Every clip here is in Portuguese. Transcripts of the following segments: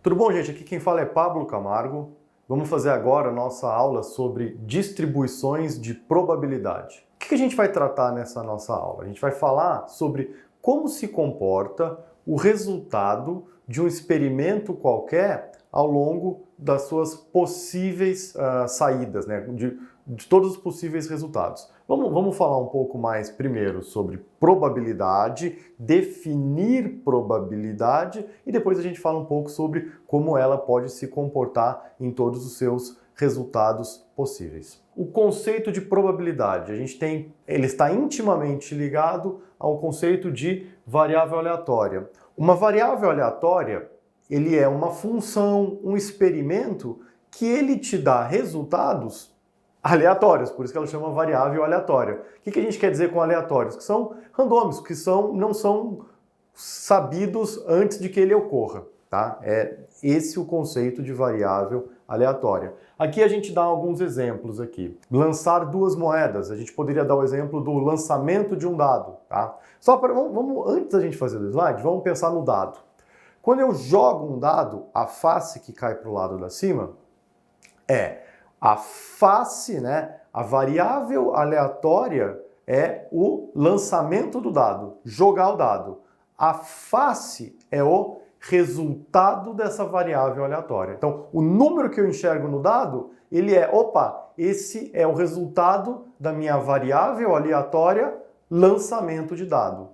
Tudo bom, gente? Aqui quem fala é Pablo Camargo. Vamos fazer agora a nossa aula sobre distribuições de probabilidade. O que a gente vai tratar nessa nossa aula? A gente vai falar sobre como se comporta o resultado de um experimento qualquer ao longo das suas possíveis saídas, né? De todos os possíveis resultados. Vamos falar um pouco mais primeiro sobre probabilidade, definir probabilidade e depois a gente fala um pouco sobre como ela pode se comportar em todos os seus resultados possíveis. O conceito de probabilidade, ele está intimamente ligado ao conceito de variável aleatória. Uma variável aleatória, ele é uma função, um experimento que ele te dá resultados aleatórios, por isso que ela chama variável aleatória. O que a gente quer dizer com aleatórios? Que são randômicos, que não são sabidos antes de que ele ocorra. Tá? É esse o conceito de variável aleatória. Aqui a gente dá alguns exemplos aqui. Lançar duas moedas. A gente poderia dar o exemplo do lançamento de um dado. Tá? Antes da gente fazer o slide, vamos pensar no dado. Quando eu jogo um dado, a face que cai para o lado da cima é a face, né? A variável aleatória é o lançamento do dado, jogar o dado. A face é o resultado dessa variável aleatória. Então, o número que eu enxergo no dado, ele é, esse é o resultado da minha variável aleatória lançamento de dado.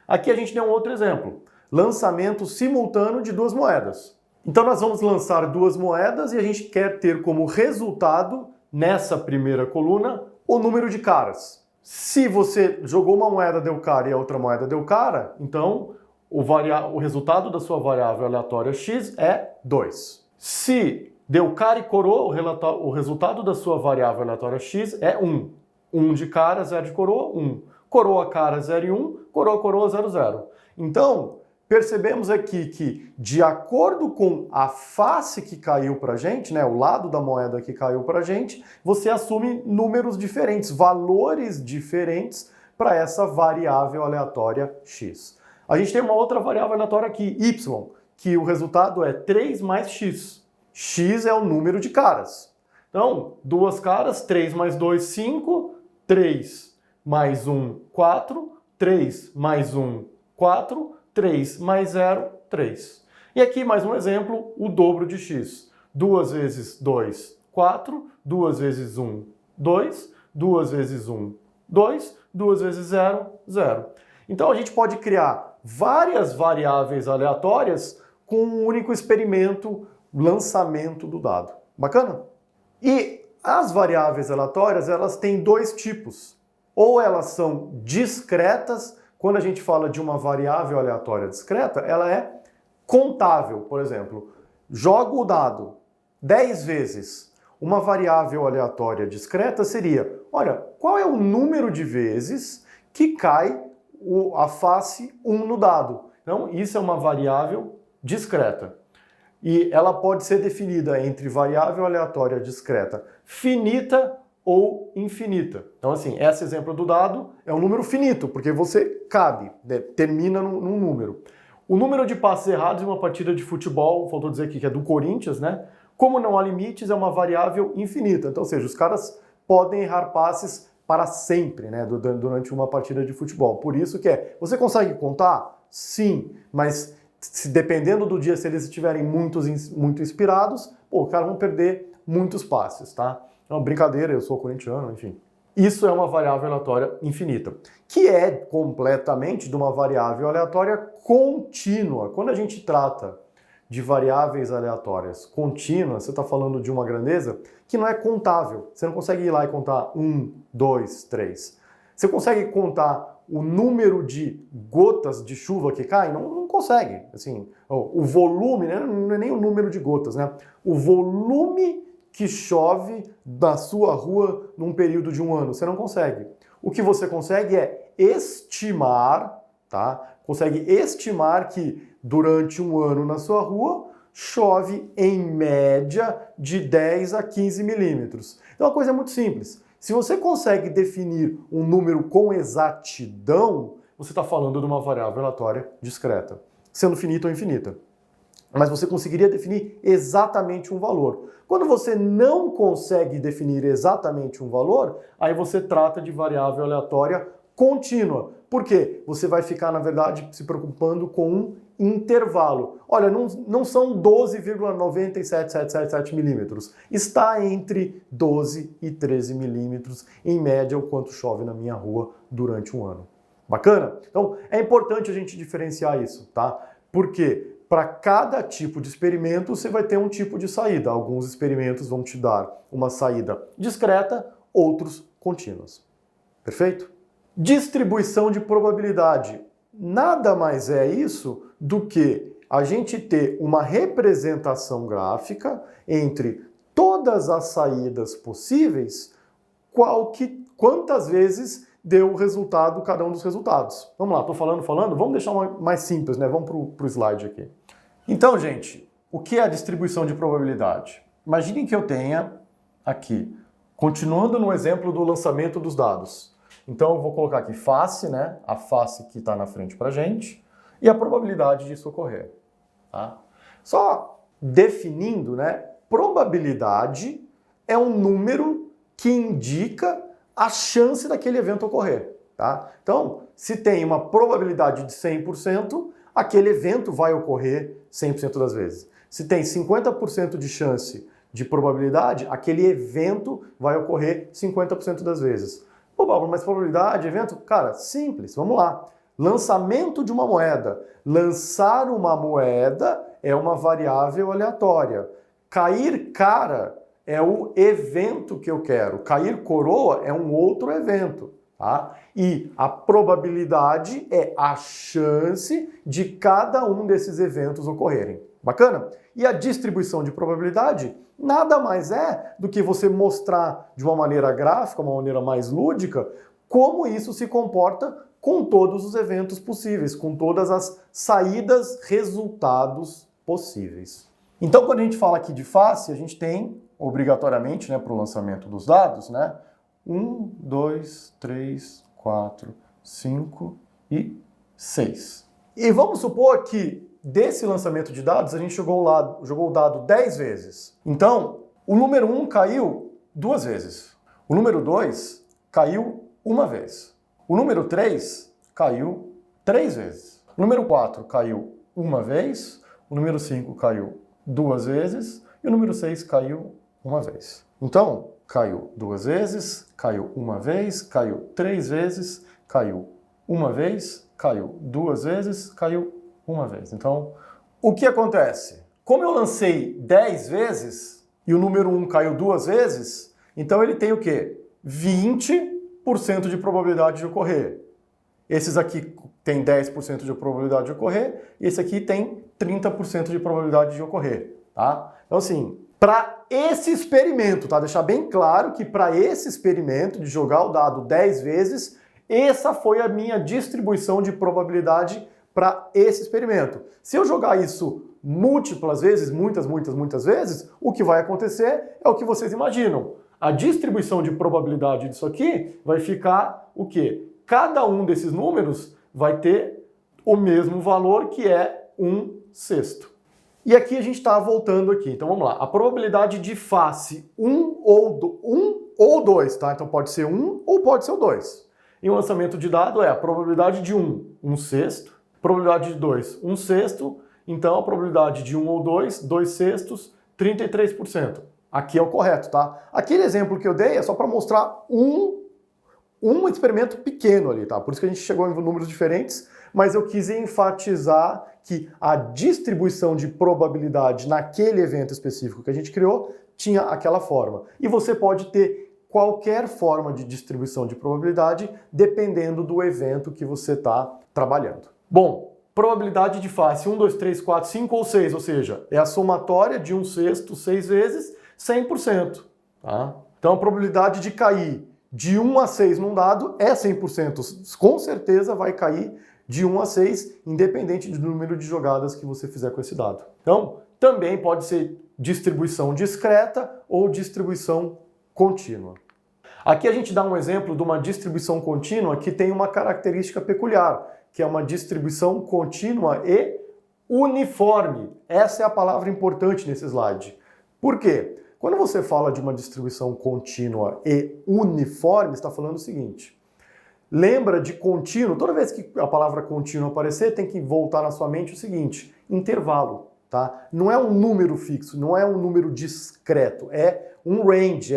Aqui a gente tem um outro exemplo. Lançamento simultâneo de duas moedas. Então nós vamos lançar duas moedas e a gente quer ter como resultado, nessa primeira coluna, o número de caras. Se você jogou uma moeda deu cara e a outra moeda deu cara, então o resultado da sua variável aleatória x é 2. Se deu cara e coroa, o resultado da sua variável aleatória x é 1. 1 de cara, 0 de coroa, 1. Coroa, cara, 0 e 1. Coroa, 0, 0. Então, percebemos aqui que, de acordo com a face que caiu para a gente, né, o lado da moeda que caiu para a gente, você assume números diferentes, valores diferentes para essa variável aleatória x. A gente tem uma outra variável aleatória aqui, y, que o resultado é 3 mais x. X é o número de caras. Então, duas caras, 3 mais 2, 5, 3 mais 1, 4, 3 mais 1, 4, 3 mais 0, 3. E aqui mais um exemplo, o dobro de x. 2 vezes 2, 4. 2 vezes 1, 2. 2 vezes 1, 2. 2 vezes 0, 0. Então a gente pode criar várias variáveis aleatórias com um único experimento, lançamento do dado. Bacana? E as variáveis aleatórias, elas têm dois tipos. Ou elas são discretas. Quando a gente fala de uma variável aleatória discreta, ela é contável. Por exemplo, jogo o dado 10 vezes. Uma variável aleatória discreta seria, olha, qual é o número de vezes que cai a face 1 no dado? Então, isso é uma variável discreta. E ela pode ser definida entre variável aleatória discreta finita ou infinita. Então, assim, esse exemplo do dado é um número finito, porque você cabe, né, termina num número. O número de passes errados em uma partida de futebol, faltou dizer aqui que é do Corinthians, né? Como não há limites, é uma variável infinita. Então, ou seja, os caras podem errar passes para sempre, né, durante uma partida de futebol. Por isso que você consegue contar? Sim, mas dependendo do dia, se eles estiverem muito inspirados, os caras vão perder muitos passes, tá? É uma brincadeira, eu sou corintiano, enfim. Isso é uma variável aleatória infinita, que é completamente de uma variável aleatória contínua. Quando a gente trata de variáveis aleatórias contínuas, você está falando de uma grandeza que não é contável. Você não consegue ir lá e contar 1, 2, 3. Você consegue contar o número de gotas de chuva que caem? Não consegue. Assim, o volume, né? Não é nem o número de gotas, né? O volume que chove na sua rua num período de um ano. Você não consegue. O que você consegue é estimar, tá? Consegue estimar que durante um ano na sua rua chove em média de 10 a 15 milímetros. Então a coisa é muito simples. Se você consegue definir um número com exatidão, você está falando de uma variável aleatória discreta, sendo finita ou infinita. mas você conseguiria definir exatamente um valor. Quando você não consegue definir exatamente um valor, aí você trata de variável aleatória contínua. Por quê? Você vai ficar, na verdade, se preocupando com um intervalo. Olha, não são 12,97777 milímetros. Está entre 12 e 13 milímetros, em média, o quanto chove na minha rua durante um ano. Bacana? Então, é importante a gente diferenciar isso, tá? Porque para cada tipo de experimento, você vai ter um tipo de saída. Alguns experimentos vão te dar uma saída discreta, outros contínuas. Perfeito? Distribuição de probabilidade. Nada mais é isso do que a gente ter uma representação gráfica entre todas as saídas possíveis, quantas vezes deu o resultado, cada um dos resultados. Vamos lá, estou falando, vamos deixar mais simples, né? Vamos para o slide aqui. Então, gente, o que é a distribuição de probabilidade? Imaginem que eu tenha aqui, continuando no exemplo do lançamento dos dados. Então eu vou colocar aqui face, né? A face que está na frente para a gente, e a probabilidade disso ocorrer. Tá? Só definindo, né? Probabilidade é um número que indica a chance daquele evento ocorrer. Tá? Então, se tem uma probabilidade de 100%, aquele evento vai ocorrer 100% das vezes. Se tem 50% de chance de probabilidade, aquele evento vai ocorrer 50% das vezes. Pô, Pablo, mas probabilidade, evento? Cara, simples, vamos lá. Lançamento de uma moeda. Lançar uma moeda é uma variável aleatória. Cair cara é o evento que eu quero. Cair coroa é um outro evento. Tá? E a probabilidade é a chance de cada um desses eventos ocorrerem. Bacana? E a distribuição de probabilidade nada mais é do que você mostrar de uma maneira gráfica, uma maneira mais lúdica, como isso se comporta com todos os eventos possíveis, com todas as saídas, resultados possíveis. Então, quando a gente fala aqui de face, a gente tem, obrigatoriamente, né, para o lançamento dos dados, né, 1, 2, 3, 4, 5 e 6. E vamos supor que desse lançamento de dados, a gente jogou o dado 10 vezes. Então, o número 1 caiu 2 vezes. O número 2 caiu 1 vez. O número 3 caiu 3 vezes. O número 4 caiu 1 vez. O número 5 caiu 2 vezes. E o número 6 caiu 1 vez. Então, caiu 2 vezes, caiu 1 vez, caiu 3 vezes, caiu 1 vez, caiu 2 vezes, caiu 1 vez. Então, o que acontece? Como eu lancei 10 vezes e o número 1 caiu 2 vezes, então ele tem o quê? 20% de probabilidade de ocorrer. Esses aqui tem 10% de probabilidade de ocorrer e esse aqui tem 30% de probabilidade de ocorrer. Tá? Então, assim, para esse experimento, tá? Deixar bem claro que para esse experimento de jogar o dado 10 vezes, essa foi a minha distribuição de probabilidade para esse experimento. Se eu jogar isso múltiplas vezes, muitas vezes, o que vai acontecer é o que vocês imaginam. A distribuição de probabilidade disso aqui vai ficar o quê? Cada um desses números vai ter o mesmo valor, que é 1/6. E aqui a gente está voltando aqui. Então vamos lá. A probabilidade de face 1 ou 2, tá? Então pode ser 1 ou pode ser o 2. E o lançamento de dado é a probabilidade de 1, 1/6. Probabilidade de 2, 1/6. Então a probabilidade de 1 ou 2, 2/6, 33%. Aqui é o correto, tá? Aquele exemplo que eu dei é só para mostrar um experimento pequeno ali, tá? Por isso que a gente chegou em números diferentes, mas eu quis enfatizar que a distribuição de probabilidade naquele evento específico que a gente criou tinha aquela forma. E você pode ter qualquer forma de distribuição de probabilidade dependendo do evento que você está trabalhando. Bom, probabilidade de face 1, 2, 3, 4, 5 ou 6, ou seja, é a somatória de 1/6, 6 vezes, 100%. Tá? Então a probabilidade de cair de 1 a 6 num dado é 100%. Com certeza vai cair de 1 a 6, independente do número de jogadas que você fizer com esse dado. Então, também pode ser distribuição discreta ou distribuição contínua. Aqui a gente dá um exemplo de uma distribuição contínua que tem uma característica peculiar, que é uma distribuição contínua e uniforme. Essa é a palavra importante nesse slide. Por quê? Quando você fala de uma distribuição contínua e uniforme, está falando o seguinte. Lembra de contínuo? Toda vez que a palavra contínuo aparecer, tem que voltar na sua mente o seguinte, intervalo, tá? Não é um número fixo, não é um número discreto, é um range,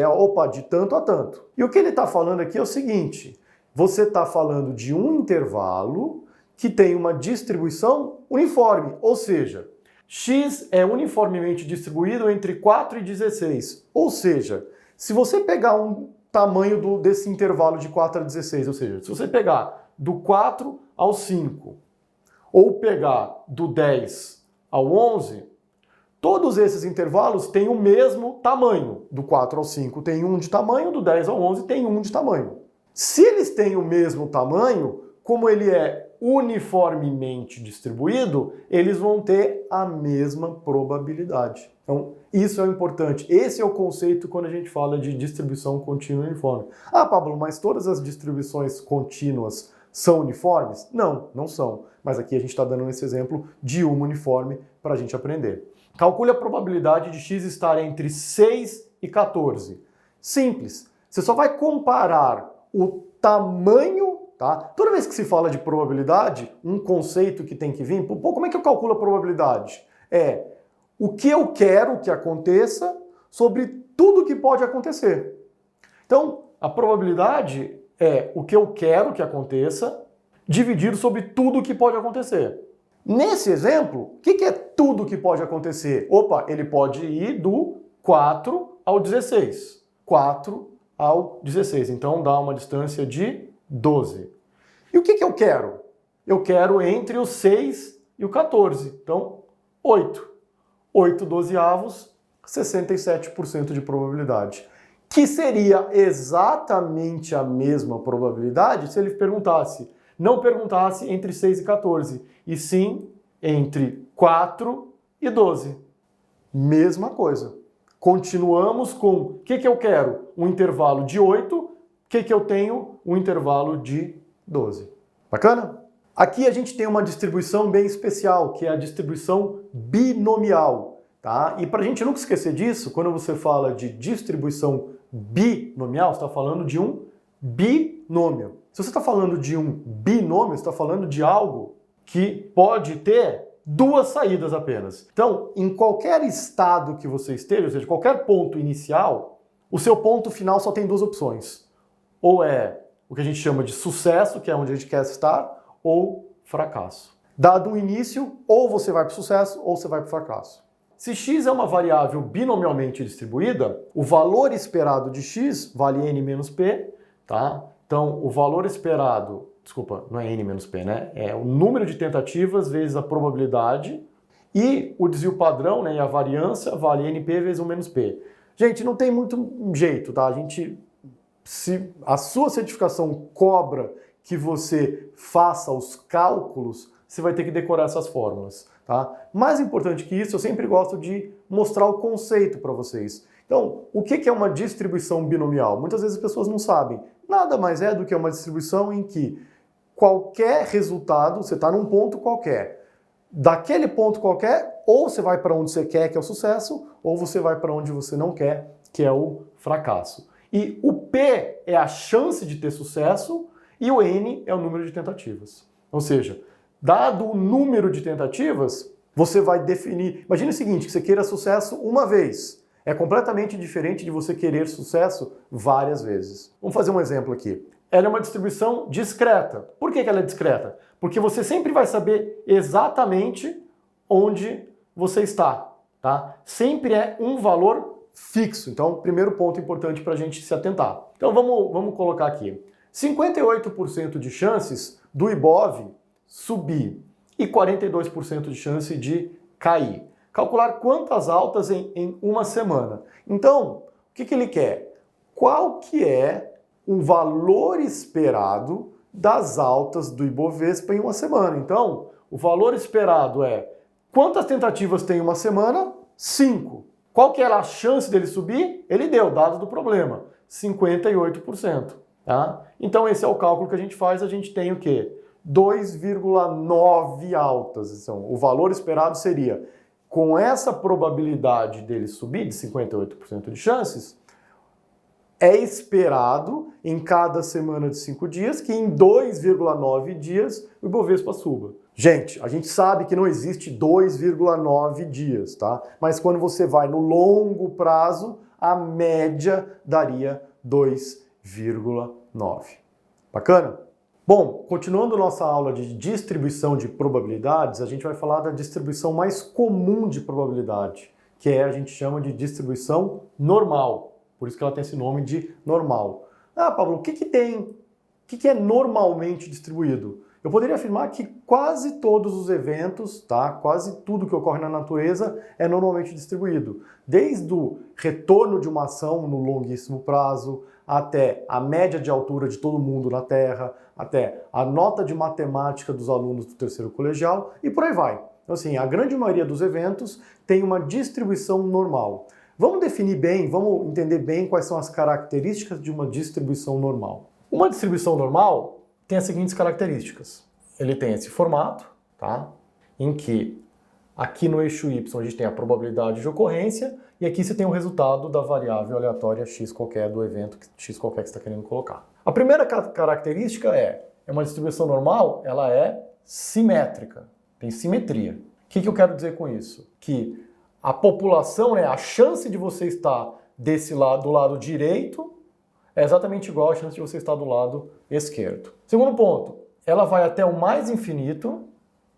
de tanto a tanto. E o que ele está falando aqui é o seguinte, você está falando de um intervalo que tem uma distribuição uniforme, ou seja, x é uniformemente distribuído entre 4 e 16. Ou seja, se você pegar um tamanho desse intervalo de 4 a 16, ou seja, se você pegar do 4 ao 5, ou pegar do 10 ao 11, todos esses intervalos têm o mesmo tamanho. Do 4 ao 5 tem um de tamanho, do 10 ao 11 tem um de tamanho. Se eles têm o mesmo tamanho, como ele é uniformemente distribuído, eles vão ter a mesma probabilidade. Então, isso é importante. Esse é o conceito quando a gente fala de distribuição contínua uniforme. Ah, Pablo, mas todas as distribuições contínuas são uniformes? Não, não são. Mas aqui a gente está dando esse exemplo de uma uniforme para a gente aprender. Calcule a probabilidade de x estar entre 6 e 14. Simples. Você só vai comparar o tamanho. Tá? Toda vez que se fala de probabilidade, um conceito que tem que vir, como é que eu calculo a probabilidade? É o que eu quero que aconteça sobre tudo que pode acontecer. Então, a probabilidade é o que eu quero que aconteça dividido sobre tudo que pode acontecer. Nesse exemplo, o que é tudo que pode acontecer? Ele pode ir do 4 ao 16. 4 ao 16. Então, dá uma distância de 12. E o que eu quero? Eu quero entre o 6 e o 14. Então, 8. 8 dozeavos, 67% de probabilidade. Que seria exatamente a mesma probabilidade se ele não perguntasse entre 6 e 14, e sim entre 4 e 12. Mesma coisa. Continuamos com o que eu quero? Um intervalo de 8. O que eu tenho? Um intervalo de 12. Bacana? Aqui a gente tem uma distribuição bem especial, que é a distribuição binomial. Tá? E para a gente nunca esquecer disso, quando você fala de distribuição binomial, você está falando de um binômio. Se você está falando de um binômio, você está falando de algo que pode ter duas saídas apenas. Então, em qualquer estado que você esteja, ou seja, qualquer ponto inicial, o seu ponto final só tem duas opções. Ou é o que a gente chama de sucesso, que é onde a gente quer estar, ou fracasso. Dado o início, ou você vai para o sucesso, ou você vai para o fracasso. Se x é uma variável binomialmente distribuída, o valor esperado de x vale n menos p, tá? Então, o valor esperado, desculpa, não é n menos p, né? É o número de tentativas vezes a probabilidade, e o desvio padrão, né, e a variância vale np vezes 1 menos p. Gente, não tem muito jeito, tá? Se a sua certificação cobra que você faça os cálculos, você vai ter que decorar essas fórmulas, tá? Mais importante que isso, eu sempre gosto de mostrar o conceito para vocês. Então, o que é uma distribuição binomial? Muitas vezes as pessoas não sabem. Nada mais é do que uma distribuição em que qualquer resultado, você está num ponto qualquer. Daquele ponto qualquer, ou você vai para onde você quer, que é o sucesso, ou você vai para onde você não quer, que é o fracasso. E o P é a chance de ter sucesso e o N é o número de tentativas. Ou seja, dado o número de tentativas, você vai definir... Imagine o seguinte, que você queira sucesso uma vez. É completamente diferente de você querer sucesso várias vezes. Vamos fazer um exemplo aqui. Ela é uma distribuição discreta. Por que ela é discreta? Porque você sempre vai saber exatamente onde você está, tá? Sempre é um valor fixo. Então, primeiro ponto importante para a gente se atentar. Então, vamos colocar aqui. 58% de chances do Ibov subir e 42% de chance de cair. Calcular quantas altas em uma semana. Então, o que ele quer? Qual que é o valor esperado das altas do Ibovespa em uma semana? Então, o valor esperado é quantas tentativas tem uma semana? 5. Qual que era a chance dele subir? Ele deu, dados do problema, 58%. Tá? Então esse é o cálculo que a gente faz, a gente tem o quê? 2,9 altas. Então, o valor esperado seria, com essa probabilidade dele subir, de 58% de chances, é esperado em cada semana de 5 dias que em 2,9 dias o Ibovespa suba. Gente, a gente sabe que não existe 2,9 dias, tá? Mas quando você vai no longo prazo, a média daria 2,9. Bacana? Bom, continuando nossa aula de distribuição de probabilidades, a gente vai falar da distribuição mais comum de probabilidade, que a gente chama de distribuição normal. Por isso que ela tem esse nome de normal. Ah, Pablo, o que tem? O que é normalmente distribuído? Eu poderia afirmar que quase todos os eventos, tá? Quase tudo que ocorre na natureza é normalmente distribuído. Desde o retorno de uma ação no longuíssimo prazo, até a média de altura de todo mundo na Terra, até a nota de matemática dos alunos do terceiro colegial e por aí vai. Então, assim, a grande maioria dos eventos tem uma distribuição normal. Vamos definir bem, vamos entender bem quais são as características de uma distribuição normal. Uma distribuição normal tem as seguintes características. Ele tem esse formato, tá? Em que aqui no eixo Y a gente tem a probabilidade de ocorrência e aqui você tem o resultado da variável aleatória x qualquer do evento x qualquer que você está querendo colocar. A primeira característica é uma distribuição normal, ela é simétrica, tem simetria. O que eu quero dizer com isso? Que a população, né, a chance de você estar desse lado, do lado direito, é exatamente igual à chance de você estar do lado esquerdo. Segundo ponto, ela vai até o mais infinito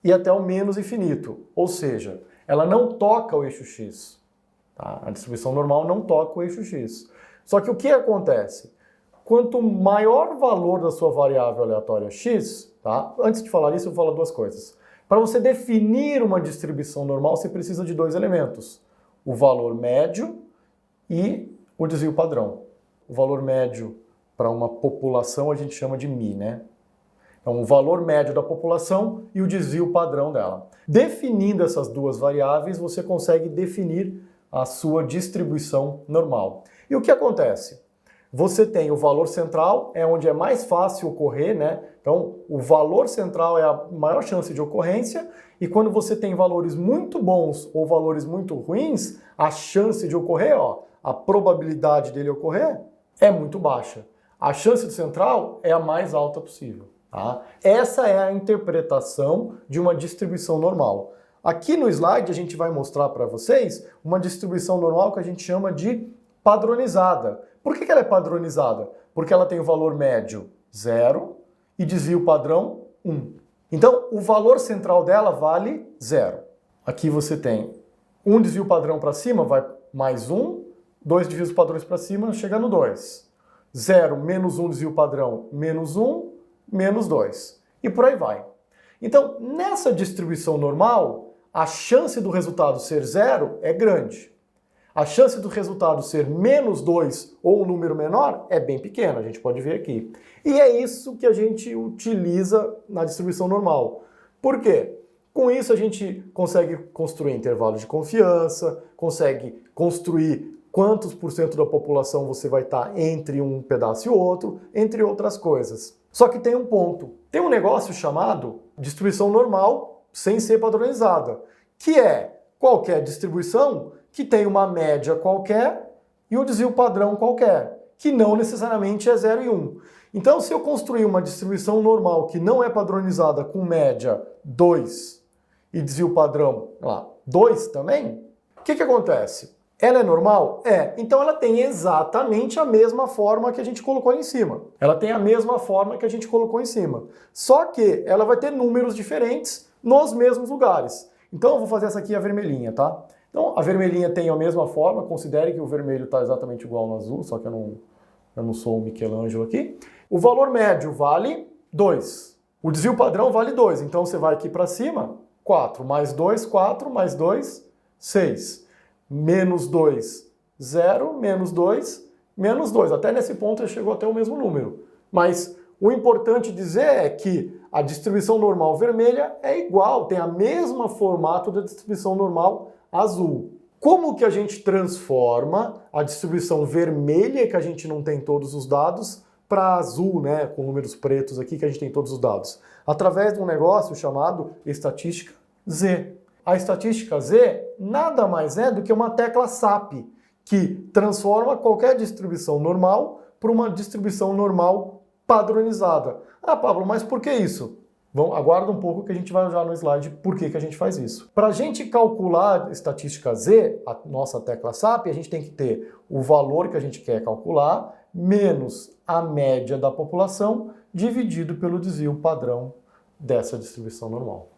e até o menos infinito. Ou seja, ela não toca o eixo x. Tá? A distribuição normal não toca o eixo x. Só que o que acontece? Quanto maior o valor da sua variável aleatória x, tá? Antes de falar isso, eu vou falar duas coisas. Para você definir uma distribuição normal, você precisa de dois elementos. O valor médio e o desvio padrão. O valor médio para uma população a gente chama de μ, né? Então, o valor médio da população e o desvio padrão dela. Definindo essas duas variáveis, você consegue definir a sua distribuição normal. E o que acontece? Você tem o valor central, é onde é mais fácil ocorrer, né? Então, o valor central é a maior chance de ocorrência, e quando você tem valores muito bons ou valores muito ruins, a chance de ocorrer, a probabilidade dele ocorrer é muito baixa. A chance do central é a mais alta possível. Tá? Essa é a interpretação de uma distribuição normal. Aqui no slide a gente vai mostrar para vocês uma distribuição normal que a gente chama de padronizada. Por que ela é padronizada? Porque ela tem o valor médio 0 e desvio padrão 1. Então, o valor central dela vale 0. Aqui você tem um desvio padrão para cima, vai mais 1, dois desvios padrões para cima, chega no 2. 0 menos 1 desvio padrão, menos 1, menos 2. E por aí vai. Então, nessa distribuição normal, a chance do resultado ser 0 é grande. A chance do resultado ser menos 2 ou um número menor é bem pequena, a gente pode ver aqui. E é isso que a gente utiliza na distribuição normal. Por quê? Com isso a gente consegue construir intervalos de confiança, consegue construir quantos por cento da população você vai estar entre um pedaço e outro, entre outras coisas. Só que tem um ponto. Tem um negócio chamado distribuição normal sem ser padronizada, que é qualquer distribuição que tem uma média qualquer e um desvio padrão qualquer, que não necessariamente é 0 e 1. Então, se eu construir uma distribuição normal que não é padronizada com média 2 e desvio padrão 2 também, o que acontece? Ela é normal? É. Então ela tem exatamente a mesma forma que a gente colocou ali em cima. Ela tem a mesma forma que a gente colocou em cima. Só que ela vai ter números diferentes nos mesmos lugares. Então eu vou fazer essa aqui a vermelhinha, tá? Então a vermelhinha tem a mesma forma, considere que o vermelho está exatamente igual no azul, só que eu não sou o Michelangelo aqui. O valor médio vale 2. O desvio padrão vale 2. Então você vai aqui para cima, 4 mais 2, 4 mais 2, 6. Menos 2, 0, menos 2, menos 2. Até nesse ponto ele chegou até o mesmo número. Mas o importante dizer é que a distribuição normal vermelha é igual, tem a mesma formato da distribuição normal azul. Como que a gente transforma a distribuição vermelha, que a gente não tem todos os dados, para azul, né, com números pretos aqui, que a gente tem todos os dados? Através de um negócio chamado estatística Z. A estatística Z nada mais é do que uma tecla SAP, que transforma qualquer distribuição normal para uma distribuição normal padronizada. Ah, Pablo, mas por que isso? Aguarda um pouco que a gente vai usar no slide por que a gente faz isso. Para a gente calcular a estatística Z, a nossa tecla SAP, a gente tem que ter o valor que a gente quer calcular menos a média da população dividido pelo desvio padrão dessa distribuição normal.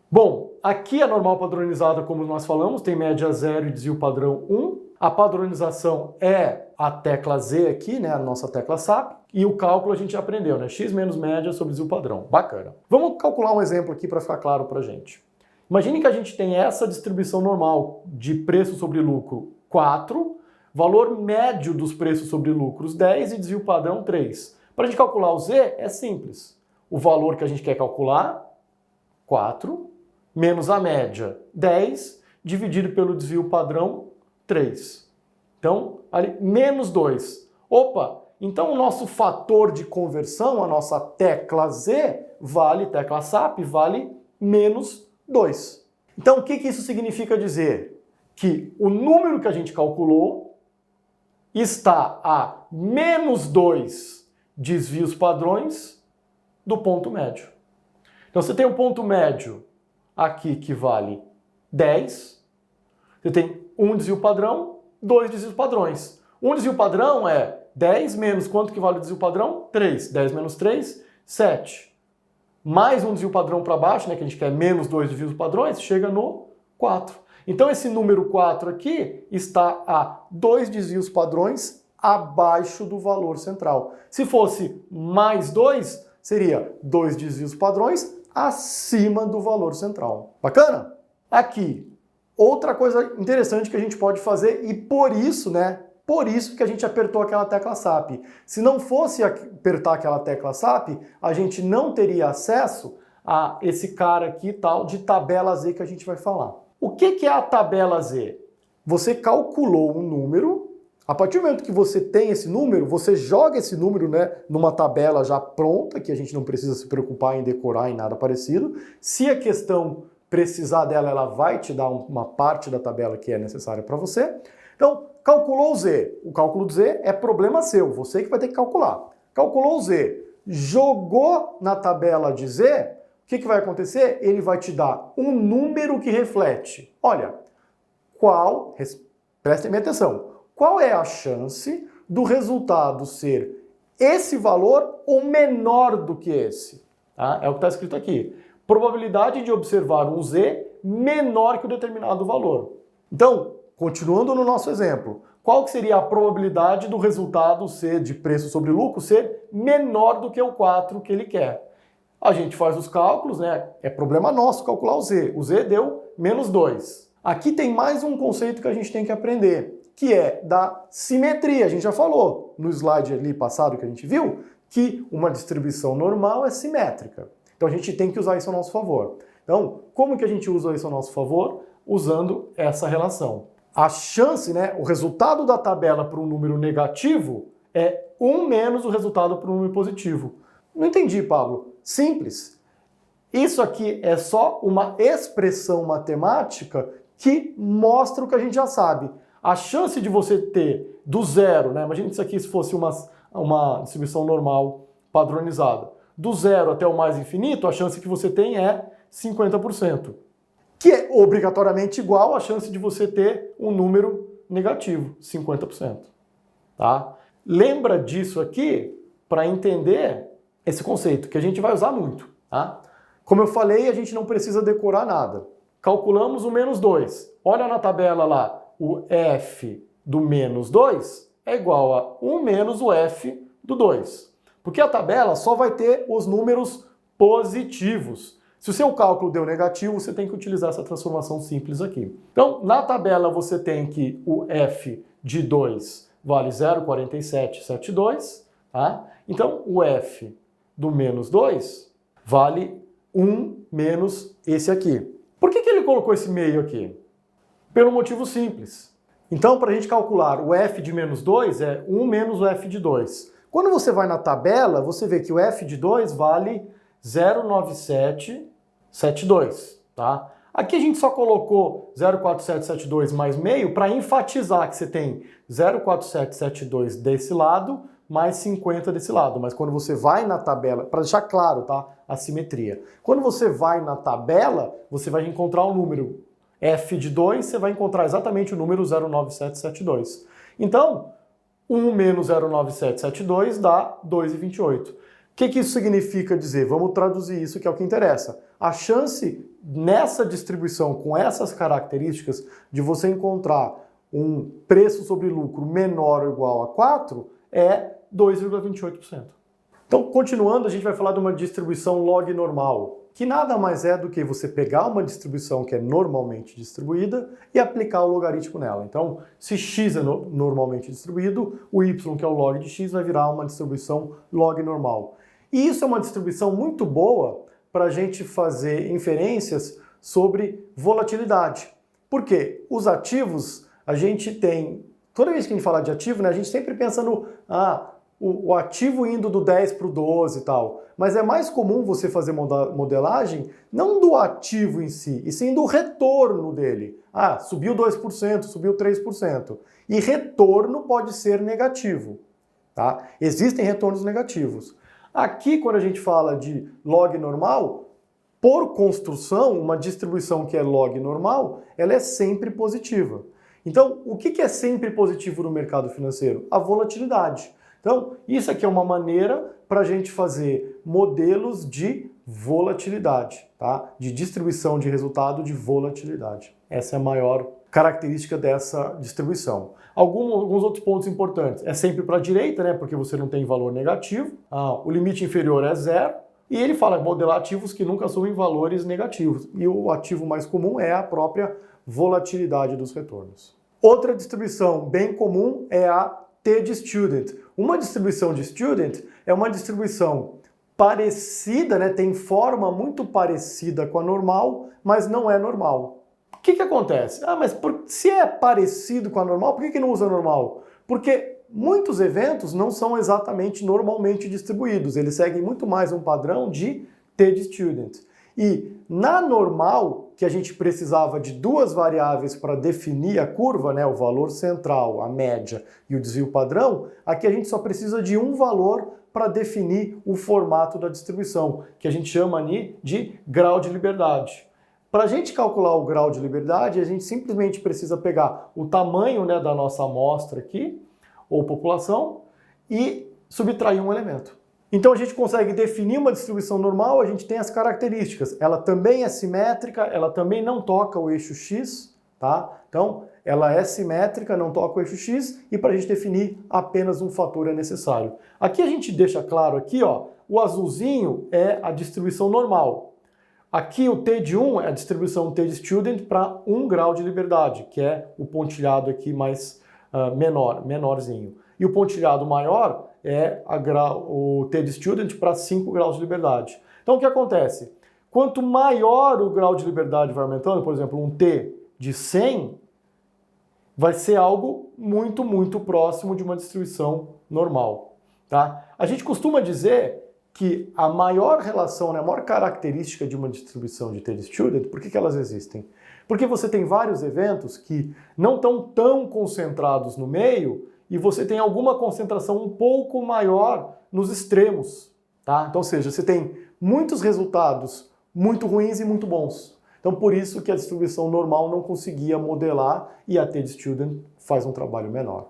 Bom, aqui a normal padronizada, como nós falamos, tem média 0 e desvio padrão 1. A padronização é a tecla Z aqui, né, a nossa tecla SAP, e o cálculo a gente já aprendeu, né, x menos média sobre desvio padrão. Bacana. Vamos calcular um exemplo aqui para ficar claro para a gente. Imagine que a gente tem essa distribuição normal de preço sobre lucro 4, valor médio dos preços sobre lucros 10 e desvio padrão 3. Para a gente calcular o Z é simples. O valor que a gente quer calcular, 4, menos a média, 10, dividido pelo desvio padrão, 3. Então, ali, menos 2. Opa, então o nosso fator de conversão, a nossa tecla Z, tecla SAP, vale menos 2. Então, o que isso significa dizer? Que o número que a gente calculou está a menos 2 desvios padrões do ponto médio. Então, você tem um ponto médio aqui que vale 10, você tem um desvio padrão, 2 desvios padrões. Um desvio padrão é 10 menos quanto que vale o desvio padrão? 3. 10 menos 3, 7. Mais um desvio padrão para baixo, né, que a gente quer menos 2 desvios padrões, chega no 4. Então esse número 4 aqui está a 2 desvios padrões abaixo do valor central. Se fosse mais 2, seria 2 desvios padrões acima do valor central. Bacana? Aqui, outra coisa interessante que a gente pode fazer, e por isso, né, por isso que a gente apertou aquela tecla SAP. Se não fosse apertar aquela tecla SAP, a gente não teria acesso a esse cara aqui tal de tabela Z que a gente vai falar. O que é a tabela Z? Você calculou um número, a partir do momento que você tem esse número, você joga esse número, né, numa tabela já pronta, que a gente não precisa se preocupar em decorar em nada parecido. Se a questão precisar dela, ela vai te dar uma parte da tabela que é necessária para você. Então, calculou o Z. O cálculo do Z é problema seu, você que vai ter que calcular. Calculou o Z, jogou na tabela de Z, o que vai acontecer? Ele vai te dar um número que reflete. Olha, prestem atenção, qual é a chance do resultado ser esse valor ou menor do que esse? Tá? É o que está escrito aqui. Probabilidade de observar um Z menor que o determinado valor. Então, continuando no nosso exemplo, qual que seria a probabilidade do resultado ser de preço sobre lucro ser menor do que o 4 que ele quer? A gente faz os cálculos, né? É problema nosso calcular o Z. O Z deu menos 2. Aqui tem mais um conceito que a gente tem que aprender, que é da simetria. A gente já falou no slide ali passado que a gente viu que uma distribuição normal é simétrica. Então a gente tem que usar isso a nosso favor. Então, como que a gente usa isso a nosso favor? Usando essa relação. A chance, né, o resultado da tabela para um número negativo é 1 menos o resultado para um número positivo. Não entendi, Pablo. Simples. Isso aqui é só uma expressão matemática que mostra o que a gente já sabe. A chance de você ter do zero, né? Imagina que isso aqui se fosse uma distribuição normal padronizada. Do zero até o mais infinito, a chance que você tem é 50%. Que é obrigatoriamente igual à chance de você ter um número negativo, 50%. Tá? Lembra disso aqui para entender esse conceito, que a gente vai usar muito. Tá? Como eu falei, a gente não precisa decorar nada. Calculamos o menos 2. Olha na tabela lá, o f do menos 2 é igual a 1 menos o f do 2. Porque a tabela só vai ter os números positivos. Se o seu cálculo deu negativo, você tem que utilizar essa transformação simples aqui. Então, na tabela você tem que o f de 2 vale 0,4772, tá? Então, o f do menos 2 vale 1 menos esse aqui. Por que ele colocou esse meio aqui? Pelo motivo simples. Então, para a gente calcular o f de menos 2 é 1 menos o f de 2. Quando você vai na tabela, você vê que o f de 2 vale 09772, tá? Aqui a gente só colocou 04772 mais meio para enfatizar que você tem 04772 desse lado mais 50 desse lado. Mas quando você vai na tabela, para deixar claro, tá? A simetria. Quando você vai na tabela, você vai encontrar um número f de 2, você vai encontrar exatamente o número 09772. Então, 1 menos 09772 dá 2,28. O que isso significa dizer? Vamos traduzir isso, que é o que interessa. A chance nessa distribuição, com essas características, de você encontrar um preço sobre lucro menor ou igual a 4 é 2,28%. Então, continuando, a gente vai falar de uma distribuição log normal, que nada mais é do que você pegar uma distribuição que é normalmente distribuída e aplicar o logaritmo nela. Então, se x é normalmente distribuído, o y, que é o log de x, vai virar uma distribuição log normal. E isso é uma distribuição muito boa para a gente fazer inferências sobre volatilidade. Por quê? Os ativos, a gente tem... Toda vez que a gente fala de ativo, né, a gente sempre pensa no... o ativo indo do 10 para o 12 e tal. Mas é mais comum você fazer modelagem não do ativo em si, e sim do retorno dele. Subiu 2%, subiu 3%. E retorno pode ser negativo. Tá? Existem retornos negativos. Aqui, quando a gente fala de log normal, por construção, uma distribuição que é log normal, ela é sempre positiva. Então, o que é sempre positivo no mercado financeiro? A volatilidade. Então, isso aqui é uma maneira para a gente fazer modelos de volatilidade, tá? De distribuição de resultado de volatilidade. Essa é a maior característica dessa distribuição. Alguns outros pontos importantes. É sempre para a direita, né? Porque você não tem valor negativo. O limite inferior é 0. E ele fala modelar ativos que nunca assumem valores negativos. E o ativo mais comum é a própria volatilidade dos retornos. Outra distribuição bem comum é a T de Student. Uma distribuição de Student é uma distribuição parecida, né, tem forma muito parecida com a normal, mas não é normal. O que acontece? Mas se é parecido com a normal, por que não usa normal? Porque muitos eventos não são exatamente normalmente distribuídos, eles seguem muito mais um padrão de T de Student. E na normal, que a gente precisava de duas variáveis para definir a curva, né, o valor central, a média e o desvio padrão, aqui a gente só precisa de um valor para definir o formato da distribuição, que a gente chama ali de grau de liberdade. Para a gente calcular o grau de liberdade, a gente simplesmente precisa pegar o tamanho, né, da nossa amostra aqui, ou população, e subtrair um elemento. Então a gente consegue definir uma distribuição normal, a gente tem as características. Ela também é simétrica, ela também não toca o eixo X, tá? Então ela é simétrica, não toca o eixo X, e para a gente definir apenas um fator é necessário. Aqui a gente deixa claro aqui, ó, o azulzinho é a distribuição normal. Aqui o T de 1 é a distribuição T de Student para 1 grau de liberdade, que é o pontilhado aqui mais menorzinho. E o pontilhado maior é o T de Student para 5 graus de liberdade. Então o que acontece? Quanto maior o grau de liberdade vai aumentando, por exemplo, um T de 100, vai ser algo muito, muito próximo de uma distribuição normal. Tá? A gente costuma dizer que a maior relação, né, a maior característica de uma distribuição de T de Student, por que elas existem? Porque você tem vários eventos que não estão tão concentrados no meio e você tem alguma concentração um pouco maior nos extremos. Tá? Então, ou seja, você tem muitos resultados muito ruins e muito bons. Então, por isso que a distribuição normal não conseguia modelar e a T de Student faz um trabalho menor.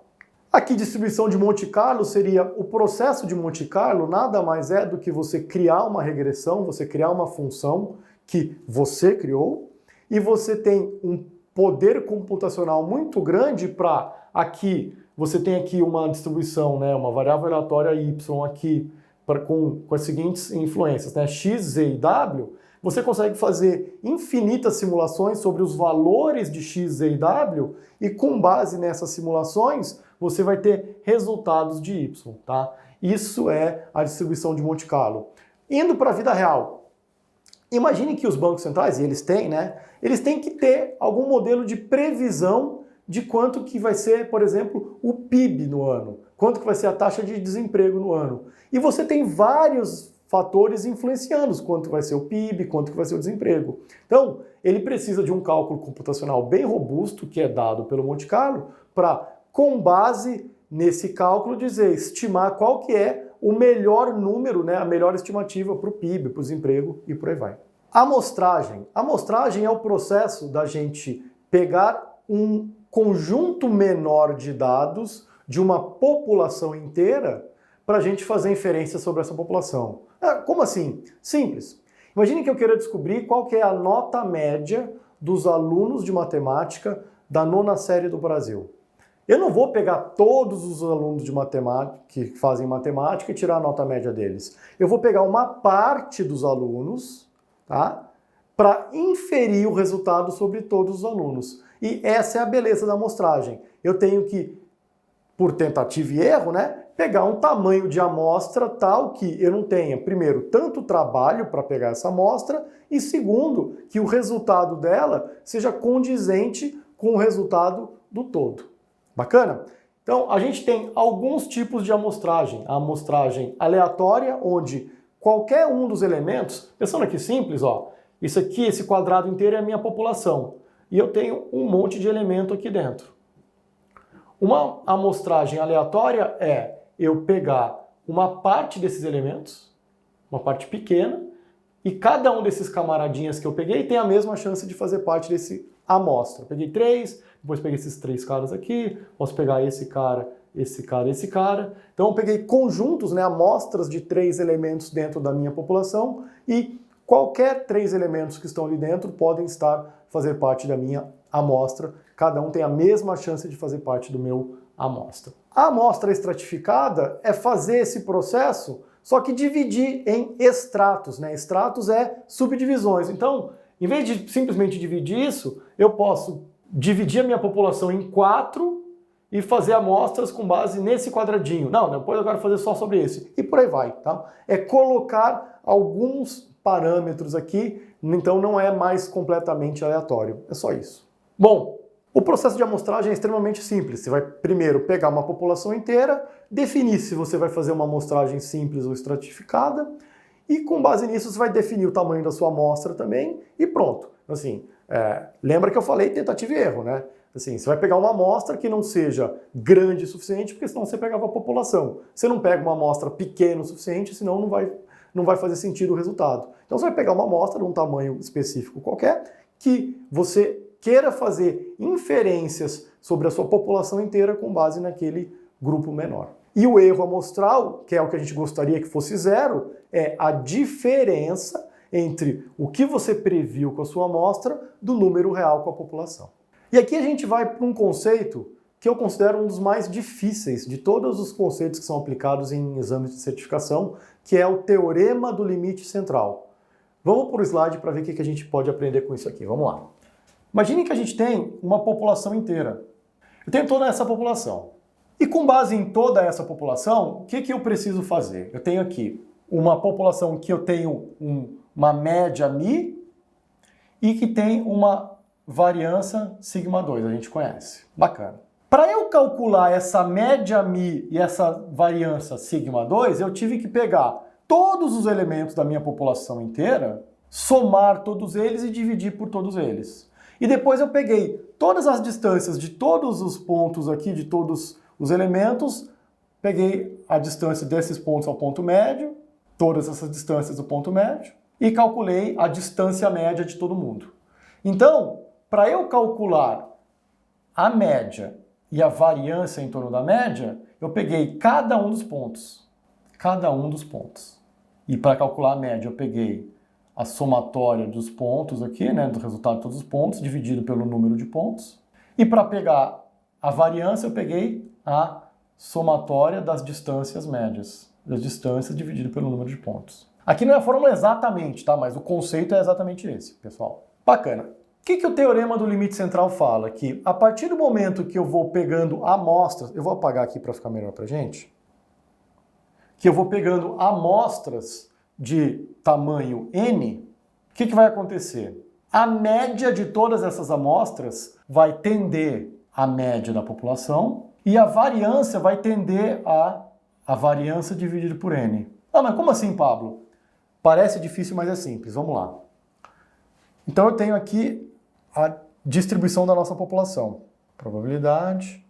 Aqui, distribuição de Monte Carlo seria o processo de Monte Carlo, nada mais é do que você criar uma regressão, você criar uma função que você criou e você tem um poder computacional muito grande para aqui, você tem aqui uma distribuição, né, uma variável aleatória y aqui com as seguintes influências, né, x, z e w. Você consegue fazer infinitas simulações sobre os valores de x, z e w e com base nessas simulações você vai ter resultados de y, tá? Isso é a distribuição de Monte Carlo. Indo para a vida real, imagine que os bancos centrais, e eles têm, né? Eles têm que ter algum modelo de previsão de quanto que vai ser, por exemplo, o PIB no ano, quanto que vai ser a taxa de desemprego no ano. E você tem vários fatores influenciando quanto vai ser o PIB, quanto que vai ser o desemprego. Então, ele precisa de um cálculo computacional bem robusto, que é dado pelo Monte Carlo, para, com base nesse cálculo, estimar qual que é o melhor número, né, a melhor estimativa para o PIB, para o desemprego e por aí vai. Amostragem. Amostragem é o processo da gente pegar um conjunto menor de dados de uma população inteira para a gente fazer inferência sobre essa população. Como assim? Simples. Imagine que eu queira descobrir qual que é a nota média dos alunos de matemática da 9ª série do Brasil. Eu não vou pegar todos os alunos de matemática que fazem matemática e tirar a nota média deles. Eu vou pegar uma parte dos alunos, tá, para inferir o resultado sobre todos os alunos. E essa é a beleza da amostragem. Eu tenho que, por tentativa e erro, né, pegar um tamanho de amostra tal que eu não tenha, primeiro, tanto trabalho para pegar essa amostra e, segundo, que o resultado dela seja condizente com o resultado do todo. Bacana? Então, a gente tem alguns tipos de amostragem. A amostragem aleatória, onde qualquer um dos elementos, pensando aqui simples, ó, isso aqui, esse quadrado inteiro é a minha população. E eu tenho um monte de elemento aqui dentro. Uma amostragem aleatória é eu pegar uma parte desses elementos, uma parte pequena, e cada um desses camaradinhas que eu peguei tem a mesma chance de fazer parte desse amostra. Eu peguei 3, depois peguei esses 3 caras aqui, posso pegar esse cara, esse cara, esse cara. Então eu peguei conjuntos, né, amostras de 3 elementos dentro da minha população e qualquer 3 elementos que estão ali dentro podem fazer parte da minha amostra. Cada um tem a mesma chance de fazer parte do meu amostra. A amostra estratificada é fazer esse processo, só que dividir em estratos, né? Estratos é subdivisões. Então, em vez de simplesmente dividir isso, eu posso dividir a minha população em 4 e fazer amostras com base nesse quadradinho. Não, depois eu quero fazer só sobre esse. E por aí vai, tá? É colocar alguns parâmetros aqui, então não é mais completamente aleatório. É só isso. Bom, o processo de amostragem é extremamente simples. Você vai primeiro pegar uma população inteira, definir se você vai fazer uma amostragem simples ou estratificada, e com base nisso você vai definir o tamanho da sua amostra também, e pronto. Assim, lembra que eu falei tentativa e erro, né? Assim, você vai pegar uma amostra que não seja grande o suficiente, porque senão você pegava a população. Você não pega uma amostra pequena o suficiente, senão não vai fazer sentido o resultado. Então você vai pegar uma amostra de um tamanho específico qualquer, que você queira fazer inferências sobre a sua população inteira com base naquele grupo menor. E o erro amostral, que é o que a gente gostaria que fosse 0, é a diferença entre o que você previu com a sua amostra do número real com a população. E aqui a gente vai para um conceito que eu considero um dos mais difíceis de todos os conceitos que são aplicados em exames de certificação, que é o teorema do limite central. Vamos para o slide para ver o que a gente pode aprender com isso aqui. Vamos lá. Imagine que a gente tem uma população inteira. Eu tenho toda essa população. E com base em toda essa população, o que eu preciso fazer? Eu tenho aqui uma população que eu tenho uma média μ e que tem uma variância σ2, a gente conhece. Bacana. Para eu calcular essa média μ e essa variância σ2, eu tive que pegar todos os elementos da minha população inteira, somar todos eles e dividir por todos eles. E depois eu peguei todas as distâncias de todos os pontos aqui, de todos os elementos, peguei a distância desses pontos ao ponto médio, todas essas distâncias do ponto médio, e calculei a distância média de todo mundo. Então, para eu calcular a média e a variância em torno da média, eu peguei cada um dos pontos. Cada um dos pontos. E para calcular a média, eu peguei a somatória dos pontos aqui, né, do resultado de todos os pontos, dividido pelo número de pontos. E para pegar a variância, eu peguei a somatória das distâncias médias. Das distâncias dividido pelo número de pontos. Aqui não é a fórmula exatamente, tá? Mas o conceito é exatamente esse, pessoal. Bacana. O que o teorema do limite central fala? Que a partir do momento que eu vou pegando amostras, eu vou apagar aqui para ficar melhor pra gente, que eu vou pegando amostras de tamanho n, o que vai acontecer? A média de todas essas amostras vai tender a média da população e a variância vai tender a variância dividido por N. Ah, mas como assim, Pablo? Parece difícil, mas é simples. Vamos lá. Então eu tenho aqui a distribuição da nossa população. Probabilidade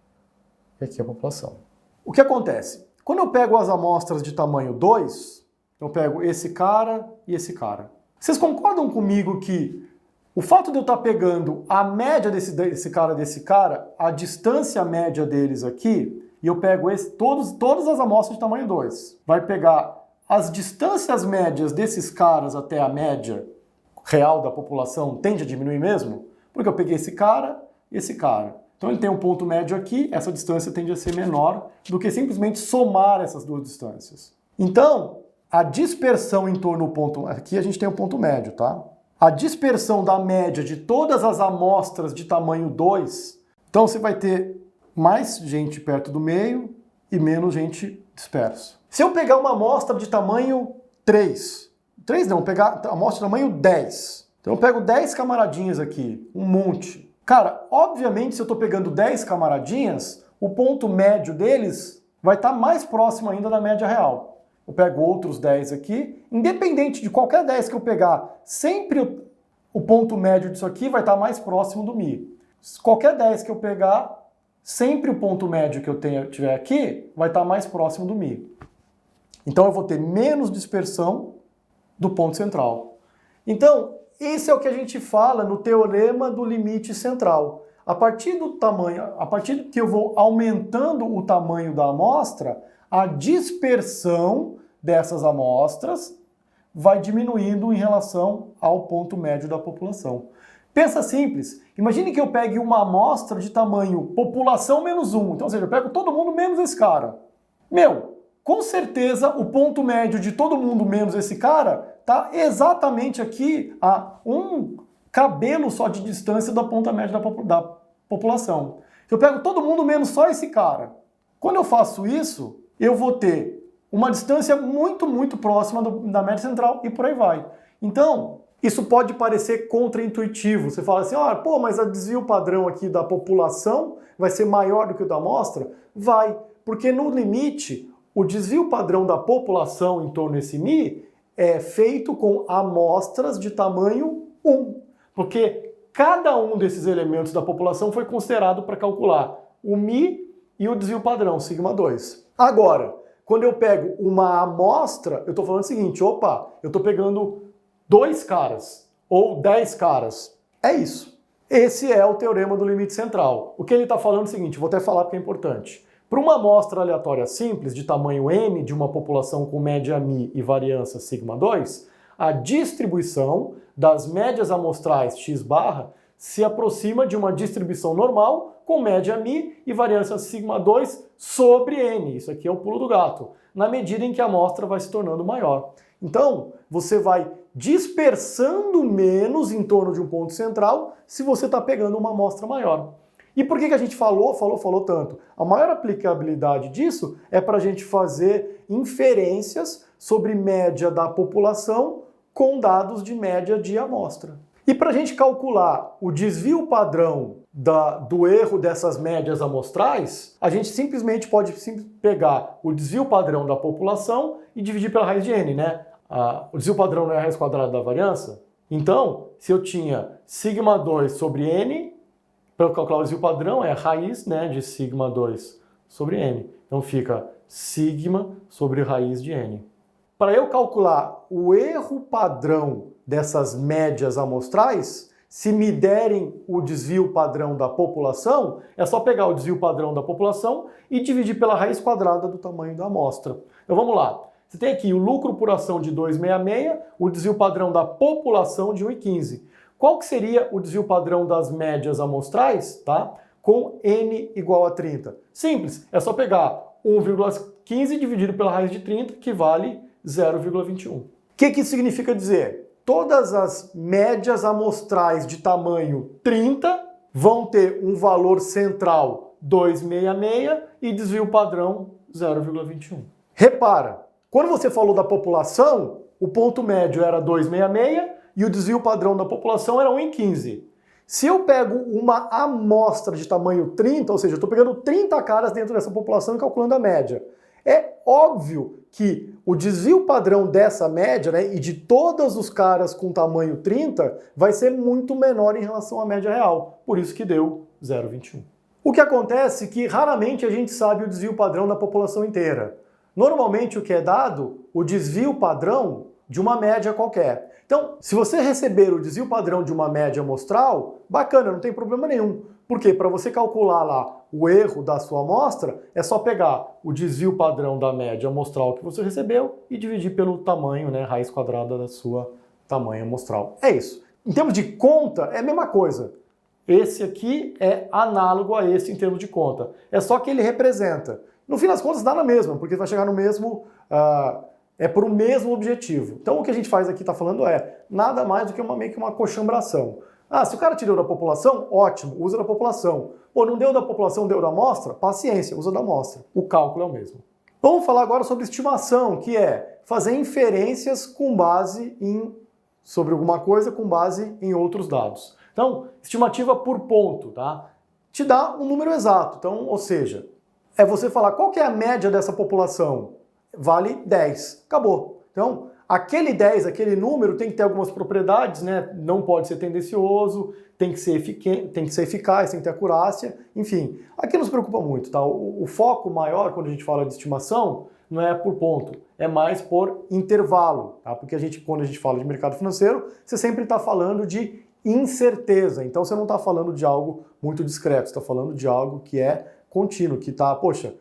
e aqui a população. O que acontece? Quando eu pego as amostras de tamanho 2, eu pego esse cara e esse cara. Vocês concordam comigo que o fato de eu estar pegando a média desse cara, a distância média deles aqui, e eu pego todas as amostras de tamanho 2, vai pegar as distâncias médias desses caras até a média real da população, tende a diminuir mesmo? Porque eu peguei esse cara e esse cara. Então ele tem um ponto médio aqui, essa distância tende a ser menor do que simplesmente somar essas duas distâncias. Então, a dispersão em torno do ponto... Aqui a gente tem o ponto médio, tá? A dispersão da média de todas as amostras de tamanho 2, então você vai ter mais gente perto do meio e menos gente dispersa. Se eu pegar uma amostra de tamanho 3 não, pegar a amostra de tamanho 10, então eu pego 10 camaradinhas aqui, um monte. Cara, obviamente se eu estou pegando 10 camaradinhas, o ponto médio deles vai estar mais próximo ainda da média real. Eu pego outros 10 aqui, independente de qualquer 10 que eu pegar, sempre o ponto médio disso aqui vai estar mais próximo do Mi. Qualquer 10 que eu pegar, sempre o ponto médio que eu tiver aqui vai estar mais próximo do Mi. Então eu vou ter menos dispersão do ponto central. Então, isso é o que a gente fala no teorema do limite central. A partir que eu vou aumentando o tamanho da amostra, a dispersão dessas amostras vai diminuindo em relação ao ponto médio da população. Pensa simples, imagine que eu pegue uma amostra de tamanho população menos 1, então, ou seja, eu pego todo mundo menos esse cara. Com certeza o ponto médio de todo mundo menos esse cara está exatamente aqui a um cabelo só de distância da ponta média da população. Eu pego todo mundo menos só esse cara. Quando eu faço isso, eu vou ter uma distância muito, muito próxima da média central e por aí vai. Então, isso pode parecer contraintuitivo. Você fala assim, mas o desvio padrão aqui da população vai ser maior do que o da amostra? Vai, porque no limite, o desvio padrão da população em torno desse Mi é feito com amostras de tamanho 1, porque cada um desses elementos da população foi considerado para calcular o Mi e o desvio padrão, sigma 2. Agora, quando eu pego uma amostra, eu estou falando o seguinte, eu estou pegando 2 caras ou 10 caras. É isso. Esse é o teorema do limite central. O que ele está falando é o seguinte, vou até falar porque é importante. Para uma amostra aleatória simples, de tamanho n, de uma população com média Mi e variância sigma 2, a distribuição das médias amostrais x barra se aproxima de uma distribuição normal com média Mi e variância sigma 2 sobre n. Isso aqui é o pulo do gato, na medida em que a amostra vai se tornando maior. Então, você vai dispersando menos em torno de um ponto central se você está pegando uma amostra maior. E por que a gente falou tanto? A maior aplicabilidade disso é para a gente fazer inferências sobre média da população com dados de média de amostra. E para a gente calcular o desvio padrão do erro dessas médias amostrais, a gente simplesmente pode pegar o desvio padrão da população e dividir pela raiz de n, né? O desvio padrão não é a raiz quadrada da variância? Então, se eu tinha sigma 2 sobre n, para eu calcular o desvio padrão é a raiz, né, de sigma 2 sobre n. Então fica sigma sobre raiz de n. Para eu calcular o erro padrão dessas médias amostrais, se me derem o desvio padrão da população, é só pegar o desvio padrão da população e dividir pela raiz quadrada do tamanho da amostra. Então vamos lá. Você tem aqui o lucro por ação de 2,66, o desvio padrão da população de 1,15. Qual que seria o desvio padrão das médias amostrais, tá? Com n igual a 30? Simples, é só pegar 1,15 dividido pela raiz de 30, que vale 0,21. O que isso significa dizer? Todas as médias amostrais de tamanho 30 vão ter um valor central 2,66 e desvio padrão 0,21. Repara, quando você falou da população, o ponto médio era 2,66 e o desvio padrão da população era 1,15. Se eu pego uma amostra de tamanho 30, ou seja, eu estou pegando 30 caras dentro dessa população e calculando a média, é óbvio que o desvio padrão dessa média, né, e de todos os caras com tamanho 30, vai ser muito menor em relação à média real. Por isso que deu 0,21. O que acontece é que raramente a gente sabe o desvio padrão da população inteira. Normalmente o que é dado, o desvio padrão de uma média qualquer. Então, se você receber o desvio padrão de uma média amostral, bacana, não tem problema nenhum. Porque para você calcular lá o erro da sua amostra, é só pegar o desvio padrão da média amostral que você recebeu e dividir pelo tamanho, né, raiz quadrada da sua tamanho amostral. É isso. Em termos de conta, é a mesma coisa. Esse aqui é análogo a esse em termos de conta. É só que ele representa. No fim das contas dá na mesma, porque vai chegar no mesmo... é por um mesmo objetivo. Então o que a gente faz aqui, está falando, é nada mais do que meio que uma coxambração. Ah, se o cara te deu da população, ótimo, usa da população. Pô, não deu da população, deu da amostra? Paciência, usa da amostra. O cálculo é o mesmo. Vamos falar agora sobre estimação, que é fazer inferências com base sobre alguma coisa com base em outros dados. Então, estimativa por ponto, tá? Te dá um número exato. Então, ou seja, é você falar qual que é a média dessa população. Vale 10. Acabou. Então, aquele 10, aquele número tem que ter algumas propriedades, né? Não pode ser tendencioso, tem que ser eficaz, tem que ter acurácia, enfim. Aqui não se preocupa muito, tá? O foco maior quando a gente fala de estimação não é por ponto, é mais por intervalo, tá? Porque quando a gente fala de mercado financeiro, você sempre está falando de incerteza. Então você não está falando de algo muito discreto, você está falando de algo que é contínuo, que está, poxa,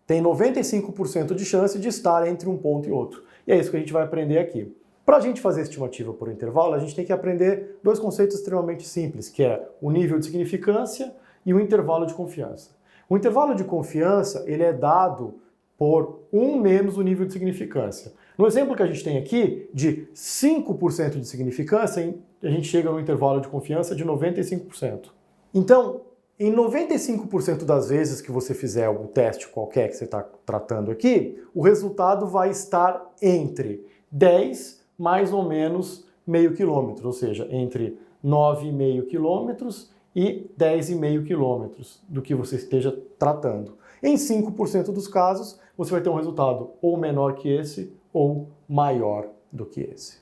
tem 95% de chance de estar entre um ponto e outro. E é isso que a gente vai aprender aqui. Para a gente fazer estimativa por intervalo, a gente tem que aprender dois conceitos extremamente simples, que é o nível de significância e o intervalo de confiança. O intervalo de confiança, ele é dado por 1 menos o nível de significância. No exemplo que a gente tem aqui, de 5% de significância, a gente chega no intervalo de confiança de 95%. Então, em 95% das vezes que você fizer algum teste qualquer que você está tratando aqui, o resultado vai estar entre 10 mais ou menos meio quilômetro, ou seja, entre 9,5 quilômetros e 10,5 quilômetros do que você esteja tratando. Em 5% dos casos, você vai ter um resultado ou menor que esse ou maior do que esse.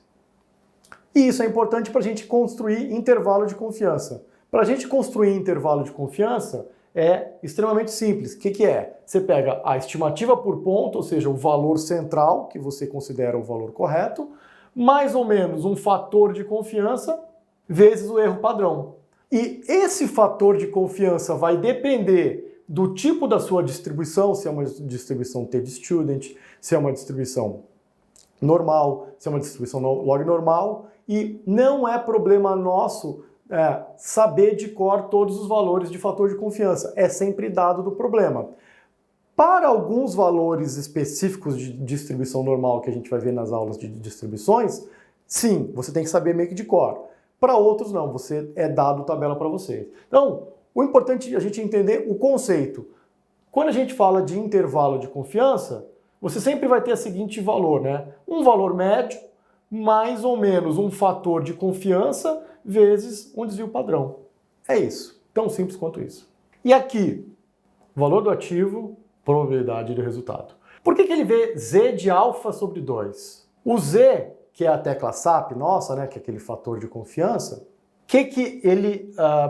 E isso é importante para a gente construir intervalo de confiança. Para a gente construir intervalo de confiança é extremamente simples. O que é? Você pega a estimativa por ponto, ou seja, o valor central, que você considera o valor correto, mais ou menos um fator de confiança vezes o erro padrão. E esse fator de confiança vai depender do tipo da sua distribuição, se é uma distribuição T-student, se é uma distribuição normal, se é uma distribuição log normal, e não é problema nosso saber de cor todos os valores de fator de confiança. É sempre dado do problema. Para alguns valores específicos de distribuição normal que a gente vai ver nas aulas de distribuições, sim, você tem que saber meio que de cor. Para outros não, é dado tabela para vocês. Então, o importante é a gente entender o conceito. Quando a gente fala de intervalo de confiança, você sempre vai ter o seguinte valor, né? Um valor médio, mais ou menos um fator de confiança, vezes um desvio padrão. É isso. Tão simples quanto isso. E aqui, valor do ativo, probabilidade do resultado. Por que ele vê Z de alfa sobre 2? O Z, que é a tecla SAP nossa, né, que é aquele fator de confiança,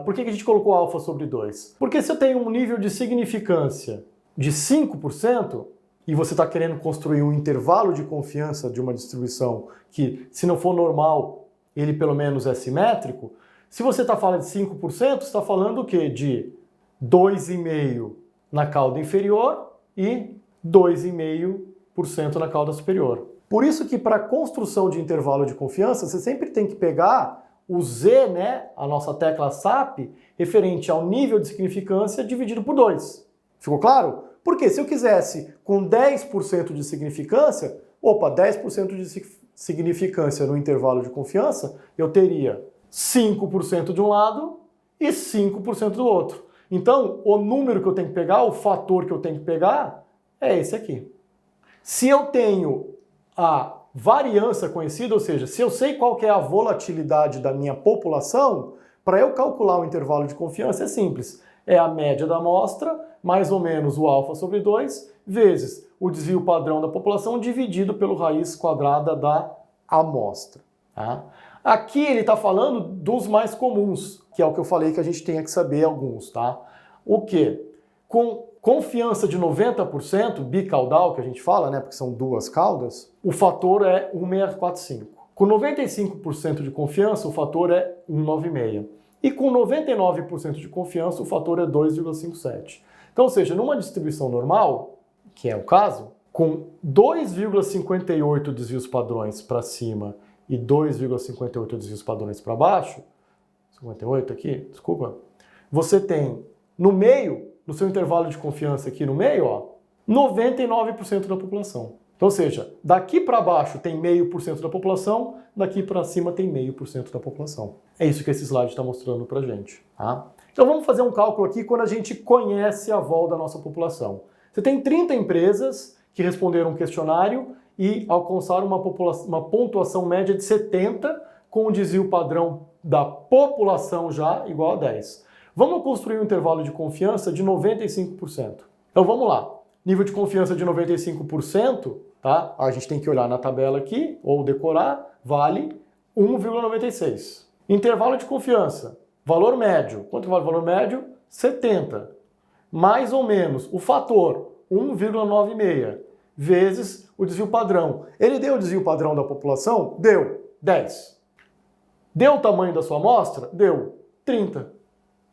por que a gente colocou alfa sobre 2? Porque se eu tenho um nível de significância de 5%, e você está querendo construir um intervalo de confiança de uma distribuição que, se não for normal, ele pelo menos é simétrico, se você está falando de 5%, você está falando o quê? De 2,5% na cauda inferior e 2,5% na cauda superior. Por isso que para a construção de intervalo de confiança, você sempre tem que pegar o Z, né, a nossa tecla SAP, referente ao nível de significância dividido por 2. Ficou claro? Porque se eu quisesse com 10% de significância, 10% de significância no intervalo de confiança, eu teria 5% de um lado e 5% do outro. Então, o número que eu tenho que pegar, o fator que eu tenho que pegar, é esse aqui. Se eu tenho a variância conhecida, ou seja, se eu sei qual que é a volatilidade da minha população, Para eu calcular o intervalo de confiança é simples. É a média da amostra, mais ou menos o alfa sobre 2, vezes o desvio padrão da população dividido pelo raiz quadrada da amostra. Tá? Aqui ele está falando dos mais comuns, que é o que eu falei que a gente tinha que saber alguns. Tá? O quê? Com confiança de 90%, bicaudal que a gente fala, né, porque são duas caudas, o fator é 1,645. Com 95% de confiança, o fator é 1,96. E com 99% de confiança, o fator é 2,57. Então, ou seja, numa distribuição normal, que é o caso, com 2,58 desvios padrões para cima e 2,58 desvios padrões para baixo, 58 aqui, desculpa, você tem no meio, no seu intervalo de confiança aqui no meio, ó, 99% da população. Então, ou seja, daqui para baixo tem 0,5% da população, daqui para cima tem 0,5% da população. É isso que esse slide está mostrando para a gente. Tá? Então vamos fazer um cálculo aqui quando a gente conhece a vol da nossa população. Você tem 30 empresas que responderam um questionário e alcançaram uma pontuação média de 70, com o desvio padrão da população já igual a 10. Vamos construir um intervalo de confiança de 95%. Então vamos lá. Nível de confiança de 95%, tá? A gente tem que olhar na tabela aqui, ou decorar, vale 1,96. Intervalo de confiança, valor médio. Quanto vale o valor médio? 70. Mais ou menos o fator 1,96 vezes o desvio padrão. Ele deu o desvio padrão da população? Deu 10. Deu o tamanho da sua amostra? Deu 30.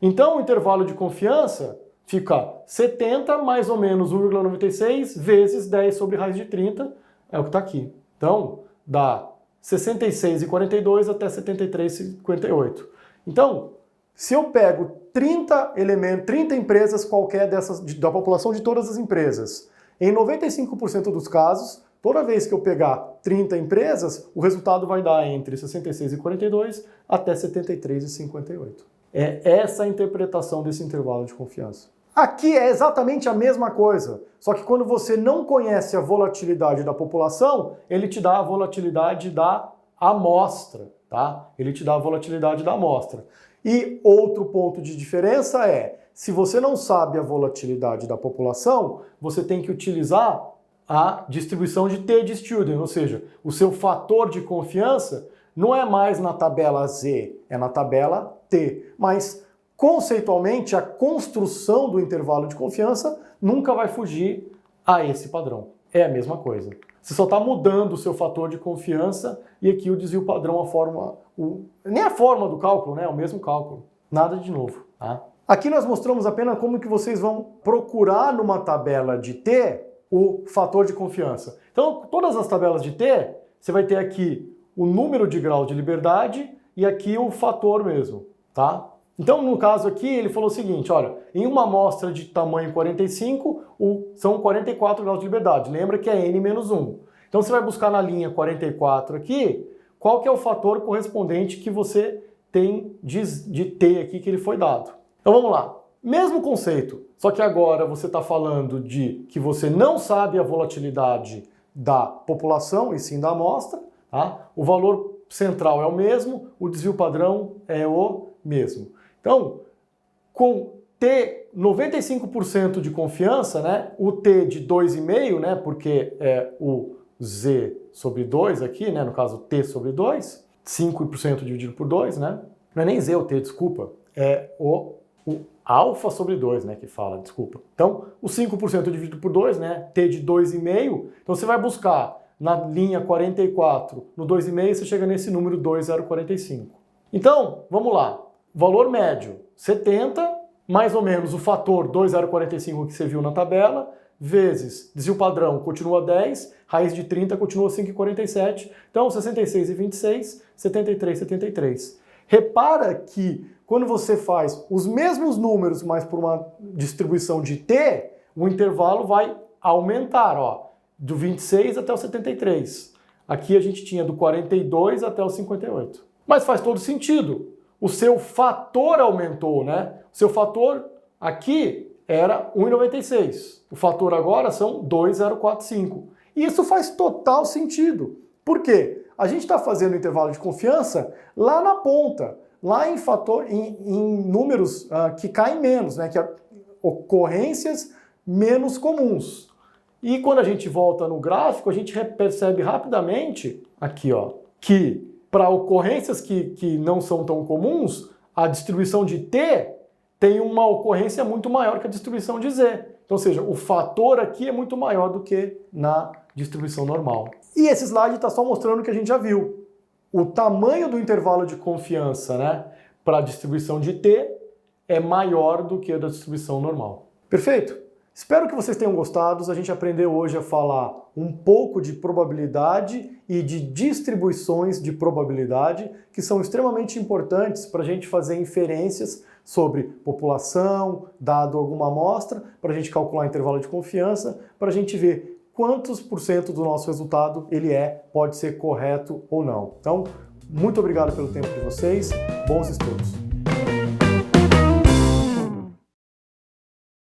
Então o intervalo de confiança fica 70 mais ou menos 1,96 vezes 10 sobre raiz de 30, é o que está aqui. Então, dá 66,42 até 73,58. Então, se eu pego 30 empresas qualquer dessas, da população de todas as empresas, em 95% dos casos, toda vez que eu pegar 30 empresas, o resultado vai dar entre 66,42 até 73,58. É essa a interpretação desse intervalo de confiança. Aqui é exatamente a mesma coisa, só que quando você não conhece a volatilidade da população, ele te dá a volatilidade da amostra, tá? Ele te dá a volatilidade da amostra. E outro ponto de diferença é, se você não sabe a volatilidade da população, você tem que utilizar a distribuição de T de Student, ou seja, o seu fator de confiança não é mais na tabela Z, é na tabela T, mas conceitualmente, a construção do intervalo de confiança nunca vai fugir a esse padrão. É a mesma coisa. Você só está mudando o seu fator de confiança e aqui o desvio padrão, nem a forma do cálculo, né? É o mesmo cálculo. Nada de novo. Tá? Aqui nós mostramos apenas como que vocês vão procurar numa tabela de T o fator de confiança. Então, todas as tabelas de T, você vai ter aqui o número de grau de liberdade e aqui o fator mesmo. Tá? Então, no caso aqui, ele falou o seguinte, olha, em uma amostra de tamanho 45, são 44 graus de liberdade. Lembra que é N menos 1. Então, você vai buscar na linha 44 aqui, qual que é o fator correspondente que você tem de T aqui que ele foi dado. Então, vamos lá. Mesmo conceito, só que agora você está falando de que você não sabe a volatilidade da população e sim da amostra. Tá? O valor central é o mesmo, o desvio padrão é o mesmo. Então, com T 95% de confiança, né, o T de 2,5, né, porque é o Z sobre 2 aqui, né, no caso T sobre 2, 5% dividido por 2, né, não é nem Z o T, desculpa, é o alfa sobre 2, né, que fala, desculpa. Então, o 5% dividido por 2, né, T de 2,5, então você vai buscar na linha 44, no 2,5 você chega nesse número 2,045. Então, vamos lá. Valor médio, 70, mais ou menos o fator 2,045 que você viu na tabela, vezes desvio padrão continua 10, raiz de 30 continua 5,47, então 66,26, 73,73. Repara que quando você faz os mesmos números, mas por uma distribuição de T, o intervalo vai aumentar, ó, do 26 até o 73. Aqui a gente tinha do 42 até o 58. Mas faz todo sentido. O seu fator aumentou, né? O seu fator aqui era 1,96. O fator agora são 2,045. E isso faz total sentido. Por quê? A gente está fazendo o intervalo de confiança lá na ponta. lá em números que caem menos, né? Que é ocorrências menos comuns. E quando a gente volta no gráfico, a gente percebe rapidamente, aqui, ó, que para ocorrências que não são tão comuns, a distribuição de T tem uma ocorrência muito maior que a distribuição de Z. Então, ou seja, o fator aqui é muito maior do que na distribuição normal. E esse slide está só mostrando o que a gente já viu. O tamanho do intervalo de confiança, né, para a distribuição de T é maior do que a da distribuição normal. Perfeito? Espero que vocês tenham gostado. A gente aprendeu hoje a falar um pouco de probabilidade e de distribuições de probabilidade, que são extremamente importantes para a gente fazer inferências sobre população, dado alguma amostra, para a gente calcular intervalo de confiança, para a gente ver quantos por cento do nosso resultado pode ser correto ou não. Então, muito obrigado pelo tempo de vocês, bons estudos!